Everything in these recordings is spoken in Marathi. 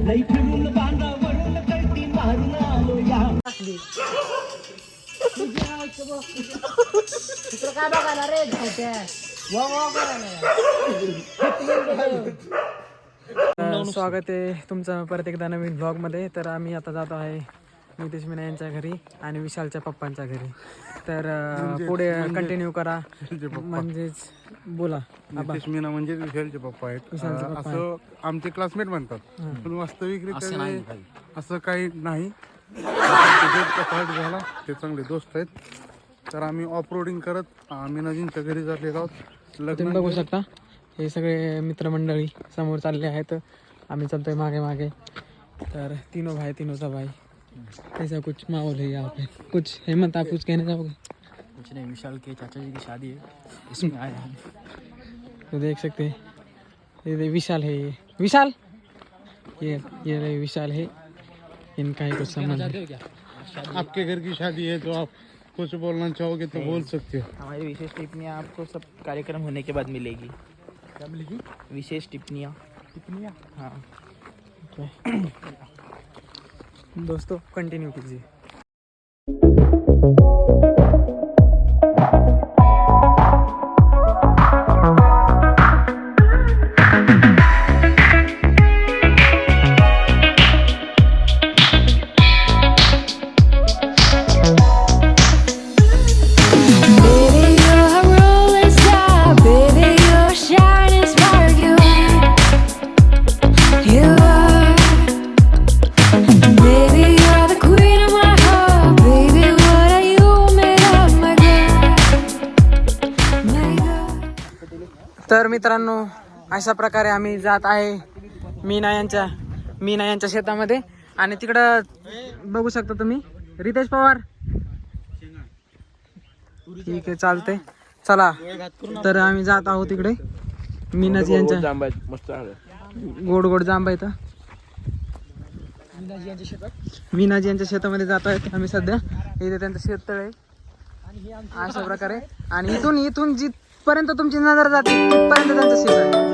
काय बघायला रे स्वागत आहे तुमचं परत एकदा नवीन ब्लॉगमध्ये. तर आम्ही आता जातो आहे नितेश मीना यांच्या घरी आणि विशालच्या पप्पांच्या घरी. तर पुढे कंटिन्यू करा. म्हणजेच बोला. नितेश मीना म्हणजे विशालचे पप्पा आहेत. असं आमचे क्लासमेट म्हणतात, पण वास्तविकरित्या असं काही नाही. झाला ते चांगले दोस्त आहेत. तर आम्ही ऑफ रोडिंग करत मीनाजींच्या घरी झालेलो आहोत. तुम्ही बघू शकता हे सगळे मित्रमंडळी समोर चालले आहेत. आम्ही चालतोय मागे मागे. तर तीनों भाई तीनों भाई ऐसा कुछ माहौल है यहाँ पे. कुछ हेमंत आप कुछ कहना चाहोगे? कुछ नहीं, विशाल के चाचा जी की शादी है, इसमें आए हैं. तो देख सकते हैं ये विशाल है. ये विशाल ये विशाल है. इनका ही कुछ संबंध है. आपके घर की शादी है तो आप कुछ बोलना चाहोगे तो बोल सकते हो. हमारी विशेष टिप्पणियाँ आपको सब कार्यक्रम होने के बाद मिलेगी. क्या मिलेगी? विशेष टिप्पणियाँ. हाँ. दोस्तों कंटिन्यू कीजिए. तर मित्रांनो अशा प्रकारे आम्ही जात आहे मीना यांच्या शेतामध्ये. आणि तिकडं बघू शकता तुम्ही रितेश पवार. ठीक आहे चालते चला. तर आम्ही जात आहोत तिकडे मीनाजी यांच्या गोड गोड जांबा इथं मीनाजी यांच्या शेतामध्ये जात आहेत आम्ही सध्या. इथे त्यांचं शेततळ आहे अशा प्रकारे. आणि इथून जिथपर्यंत तुमची नजर जाते तिथपर्यंत त्यांचं शेत आहे.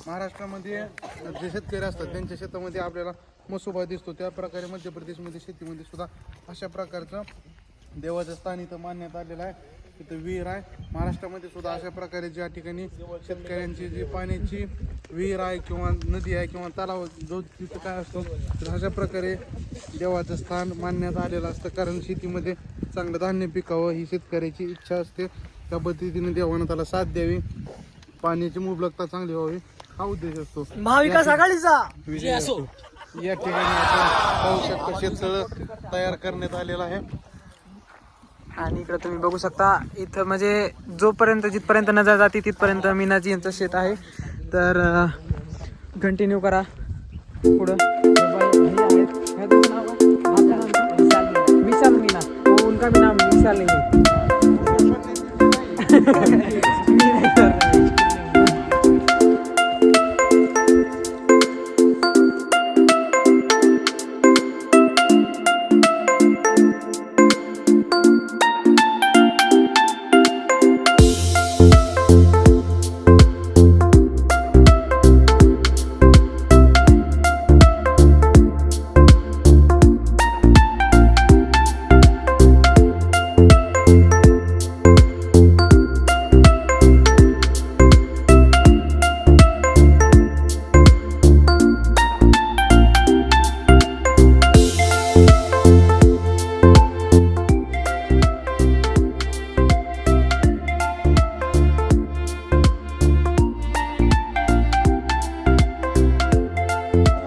महाराष्ट्रामध्ये जे शेतकरी असतात त्यांच्या शेतामध्ये आपल्याला मसोबा दिसतो. त्या प्रकारे मध्य प्रदेशमध्ये शेतीमध्ये सुद्धा अशा प्रकारचं देवाचं स्थान इथं मानण्यात आलेलं आहे. तिथं विहीर आहे. महाराष्ट्रामध्ये सुद्धा अशा प्रकारे ज्या ठिकाणी शेतकऱ्यांची जी पाण्याची विहीर आहे किंवा नदी आहे किंवा तलाव जो तिथं काय असतो तर अशा प्रकारे देवाचं स्थान मानण्यात आलेलं असतं. कारण शेतीमध्ये चांगलं धान्य पिकावं ही शेतकऱ्याची इच्छा असते. त्या पद्धतीने देवानं त्याला साथ द्यावी, पाण्याची मुबलकता चांगली व्हावी हा उद्देश असतो. महाविकास आघाडीचा विजय असो. या ठिकाणी आपण पाहू शकता शेततळ तयार करण्यात आलेलं आहे. आणि इकडे तुम्ही बघू शकता इथं म्हणजे जिथपर्यंत नजर जाते तिथपर्यंत मीनाजी यांचं शेत आहे. तर कंटिन्यू करा पुढं. विशाल मीना उनका भी नाम विशाल है.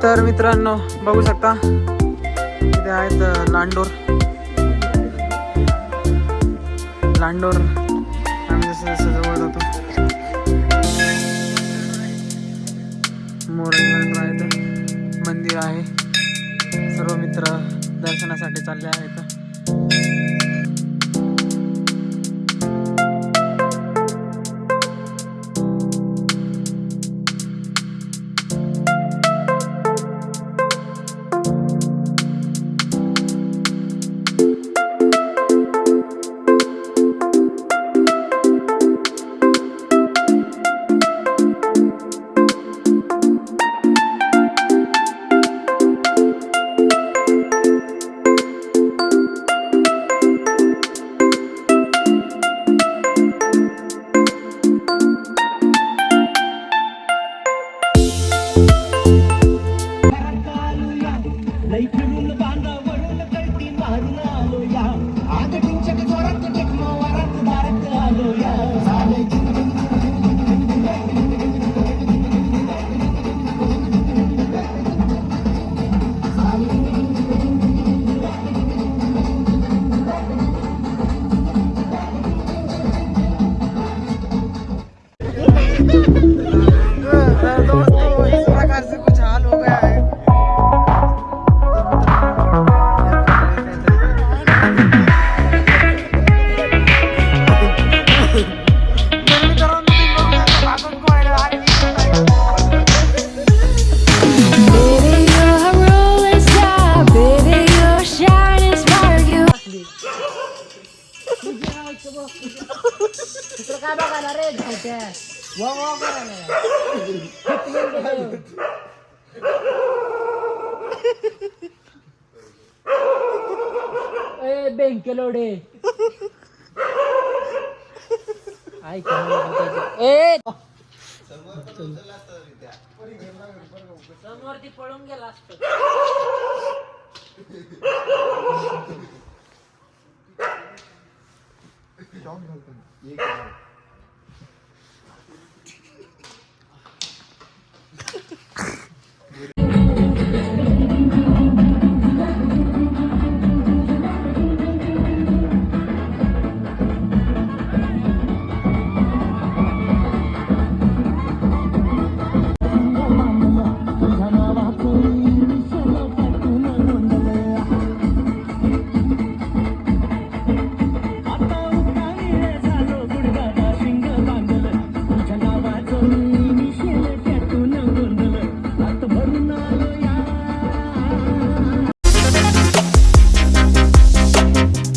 तर मित्रांनो बघू शकता इथे आहेत लांडोर. लांडोर आम्ही जसं जसं जवळ जातो मोरंग आहे तर मंदिर आहे. सर्व मित्र दर्शनासाठी चालले आहेत. दोस्तों इस प्रकार से कुछ हाल हो गया है. बेंकेलोडे समोर ती पळून गेला असतो.